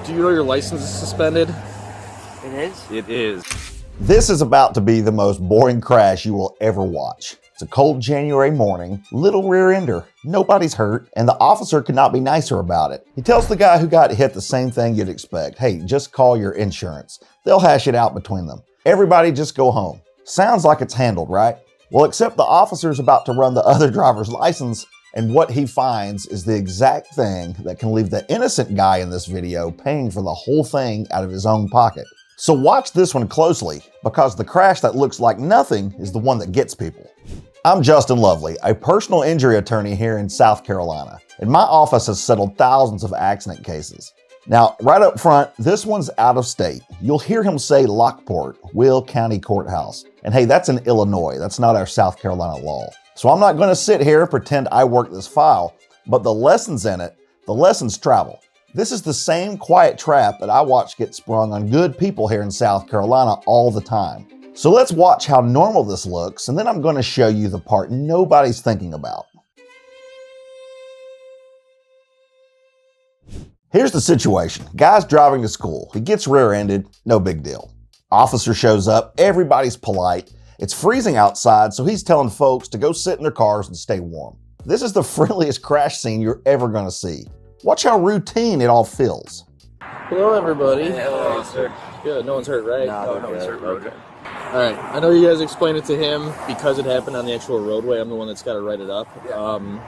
Do you know your license is suspended? It is? It is. This is about to be the most boring crash you will ever watch. It's a cold January morning, little rear ender, nobody's hurt, and the officer could not be nicer about it. He tells the guy who got hit the same thing you'd expect. Hey, just call your insurance. They'll hash it out between them. Everybody just go home. Sounds like it's handled, right? Well, except the officer's about to run the other driver's license, and what he finds is the exact thing that can leave the innocent guy in this video paying for the whole thing out of his own pocket. So watch this one closely, because the crash that looks like nothing is the one that gets people. I'm Justin Lovely, a personal injury attorney here in South Carolina, and my office has settled thousands of accident cases. Now, right up front, this one's out of state. You'll hear him say Lockport, Will County Courthouse. And hey, that's in Illinois. That's not our South Carolina law. So I'm not going to sit here and pretend I work this file, but the lessons in it, the lessons travel. This is the same quiet trap that I watch get sprung on good people here in South Carolina all the time. So let's watch how normal this looks, and then I'm going to show you the part nobody's thinking about. Here's the situation. Guy's driving to school. He gets rear-ended, no big deal. Officer shows up, everybody's polite. It's freezing outside, so he's telling folks to go sit in their cars and stay warm. This is the friendliest crash scene you're ever going to see. Watch how routine it all feels. Hello, everybody. Hello, sir. Good. No one's hurt, right? No one's hurt. Okay. All right. I know you guys explained it to him because it happened on the actual roadway. I'm the one that's got to write it up. Yeah.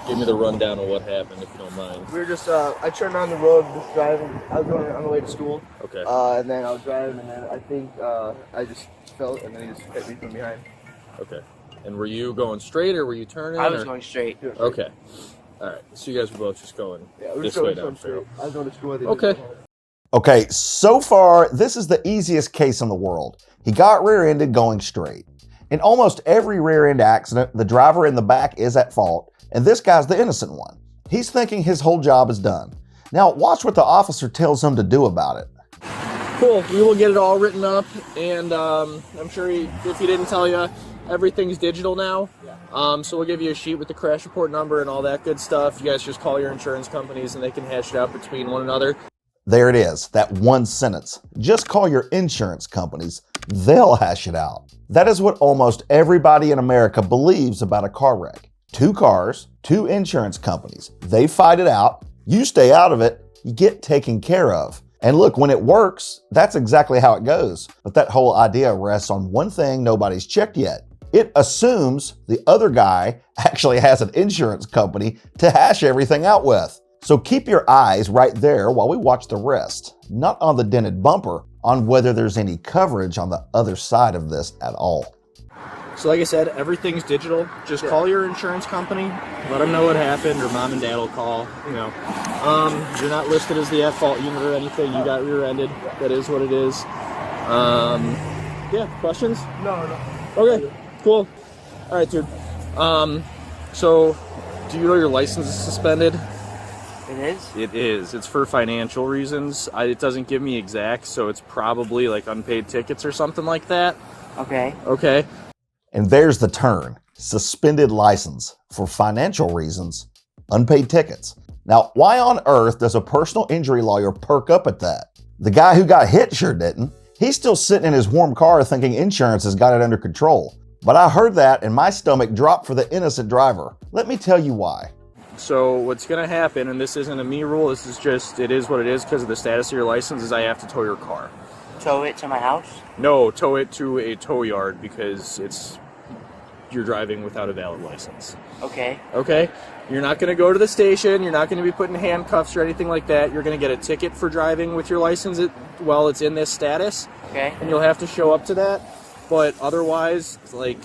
Give me the rundown of what happened, if you don't mind. We were just, I turned on the road, just driving. I was going on the way to school. Okay. And then I was driving, and then I think I just felt, and then he just hit me from behind. Okay. And were you going straight, or were you turning? I was going straight. Okay. All right. So you guys were both just going Yeah, this way down Farrell. I was going to school. Okay. Okay, so far, this is the easiest case in the world. He got rear-ended going straight. In almost every rear-end accident, the driver in the back is at fault, and this guy's the innocent one. He's thinking his whole job is done. Now, watch what the officer tells him to do about it. Cool. We will get it all written up, and I'm sure if he didn't tell you, everything's digital now. So we'll give you a sheet with the crash report number and all that good stuff. You guys just call your insurance companies, and they can hash it out between one another. There it is, that one sentence. Just call your insurance companies. They'll hash it out. That is what almost everybody in America believes about a car wreck. Two cars, two insurance companies. They fight it out. You stay out of it. You get taken care of. And look, when it works, that's exactly how it goes. But that whole idea rests on one thing nobody's checked yet. It assumes the other guy actually has an insurance company to hash everything out with. So keep your eyes right there while we watch the rest. Not on the dented bumper, on whether there's any coverage on the other side of this at all. So like I said, everything's digital. Just call your insurance company, let them know what happened, or mom and dad will call. You know, you're not listed as the at-fault unit or anything. You got rear-ended. That is what it is. Yeah, questions? No. Okay, cool. All right, dude. So do you know your license is suspended? It is? It is. It's for financial reasons. It doesn't give me exact, so it's probably like unpaid tickets or something like that. Okay. Okay. And there's the turn. Suspended license for financial reasons, unpaid tickets. Now, why on earth does a personal injury lawyer perk up at that? The guy who got hit sure didn't. He's still sitting in his warm car thinking insurance has got it under control. But I heard that and my stomach dropped for the innocent driver. Let me tell you why. So what's going to happen, and this isn't a me rule, this is just, it is what it is because of the status of your license, is I have to tow your car. Tow it to my house? No, tow it to a tow yard because you're driving without a valid license. Okay. Okay? You're not going to go to the station, you're not going to be put in handcuffs or anything like that. You're going to get a ticket for driving with your license while it's in this status. Okay. And you'll have to show up to that, but otherwise, like,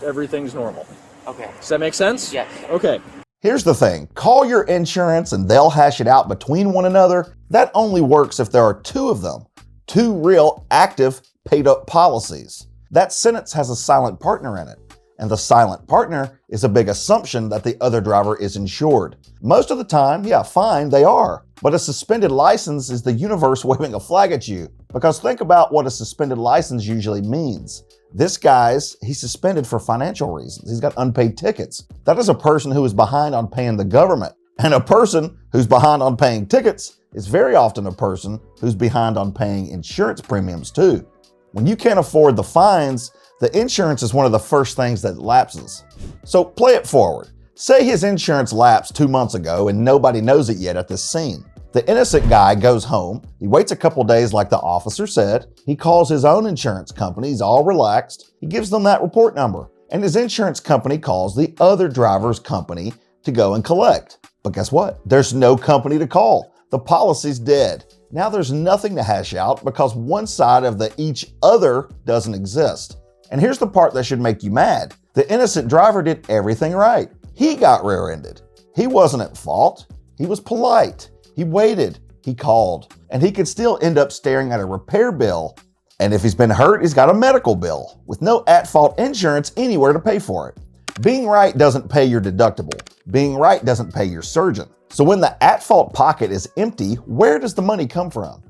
everything's normal. Okay. Does that make sense? Yes. Okay. Here's the thing, call your insurance and they'll hash it out between one another. That only works if there are two of them, two real, active, paid-up policies. That sentence has a silent partner in it, and the silent partner is a big assumption that the other driver is insured. Most of the time, yeah, fine, they are. But a suspended license is the universe waving a flag at you, because think about what a suspended license usually means. This guy's, he's suspended for financial reasons. He's got unpaid tickets. That is a person who is behind on paying the government. And a person who's behind on paying tickets is very often a person who's behind on paying insurance premiums too. When you can't afford the fines, the insurance is one of the first things that lapses. So play it forward. Say his insurance lapsed 2 months ago and nobody knows it yet at this scene. The innocent guy goes home, he waits a couple days like the officer said, he calls his own insurance company, he's all relaxed, he gives them that report number, and his insurance company calls the other driver's company to go and collect. But guess what? There's no company to call. The policy's dead. Now there's nothing to hash out because one side of the each other doesn't exist. And here's the part that should make you mad. The innocent driver did everything right. He got rear-ended. He wasn't at fault. He was polite. He waited, he called, and he could still end up staring at a repair bill. And if he's been hurt, he's got a medical bill with no at-fault insurance anywhere to pay for it. Being right doesn't pay your deductible. Being right doesn't pay your surgeon. So when the at-fault pocket is empty, where does the money come from?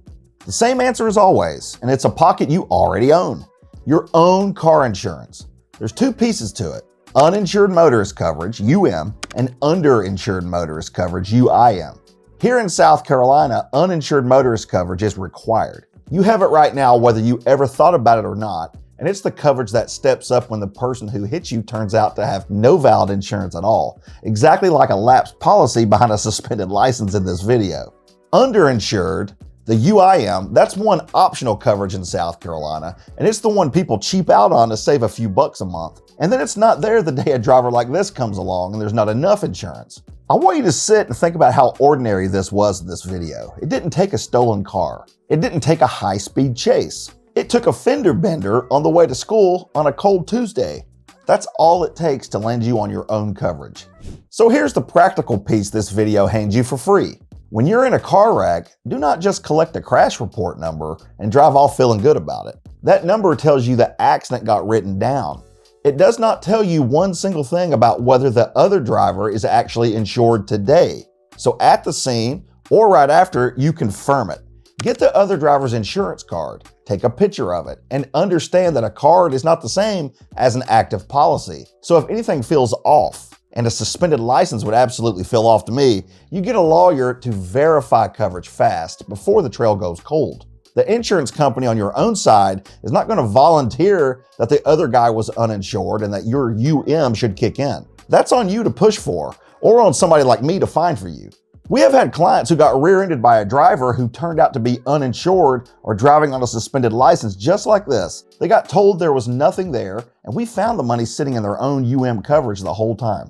The same answer as always, and it's a pocket you already own. Your own car insurance. There's two pieces to it. Uninsured motorist coverage, UM, and underinsured motorist coverage, UIM. Here in South Carolina, uninsured motorist coverage is required. You have it right now whether you ever thought about it or not, and it's the coverage that steps up when the person who hits you turns out to have no valid insurance at all, exactly like a lapsed policy behind a suspended license in this video. Underinsured, the UIM, that's one optional coverage in South Carolina, and it's the one people cheap out on to save a few bucks a month. And then it's not there the day a driver like this comes along and there's not enough insurance. I want you to sit and think about how ordinary this was in this video. It didn't take a stolen car. It didn't take a high-speed chase. It took a fender bender on the way to school on a cold Tuesday. That's all it takes to land you on your own coverage. So here's the practical piece this video hands you for free. When you're in a car wreck, do not just collect a crash report number and drive off feeling good about it. That number tells you the accident got written down. It does not tell you one single thing about whether the other driver is actually insured today. So at the scene or right after, you confirm it. Get the other driver's insurance card, take a picture of it, and understand that a card is not the same as an active policy. So if anything feels off, and a suspended license would absolutely feel off to me, you get a lawyer to verify coverage fast before the trail goes cold. The insurance company on your own side is not going to volunteer that the other guy was uninsured and that your UM should kick in. That's on you to push for, or on somebody like me to find for you. We have had clients who got rear-ended by a driver who turned out to be uninsured or driving on a suspended license just like this. They got told there was nothing there, and we found the money sitting in their own UM coverage the whole time.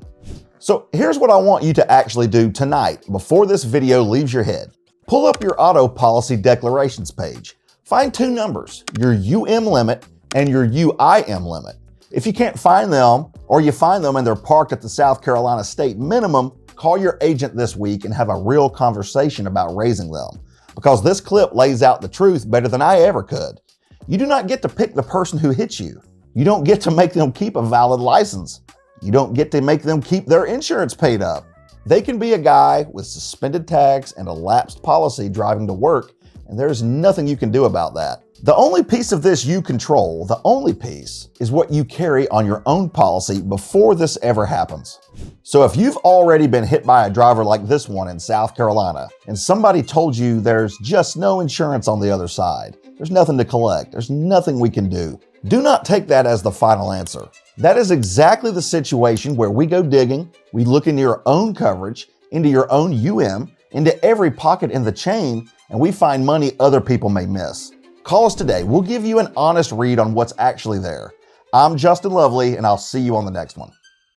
So here's what I want you to actually do tonight before this video leaves your head. Pull up your auto policy declarations page. Find two numbers, your UM limit and your UIM limit. If you can't find them, or you find them and they're parked at the South Carolina state minimum, call your agent this week and have a real conversation about raising them. Because this clip lays out the truth better than I ever could. You do not get to pick the person who hits you. You don't get to make them keep a valid license. You don't get to make them keep their insurance paid up. They can be a guy with suspended tags and a lapsed policy driving to work, and there's nothing you can do about that. The only piece of this you control, the only piece, is what you carry on your own policy before this ever happens. So if you've already been hit by a driver like this one in South Carolina, and somebody told you there's just no insurance on the other side, there's nothing to collect, there's nothing we can do, do not take that as the final answer. That is exactly the situation where we go digging, we look into your own coverage, into your own UM, into every pocket in the chain, and we find money other people may miss. Call us today. We'll give you an honest read on what's actually there. I'm Justin Lovely, and I'll see you on the next one.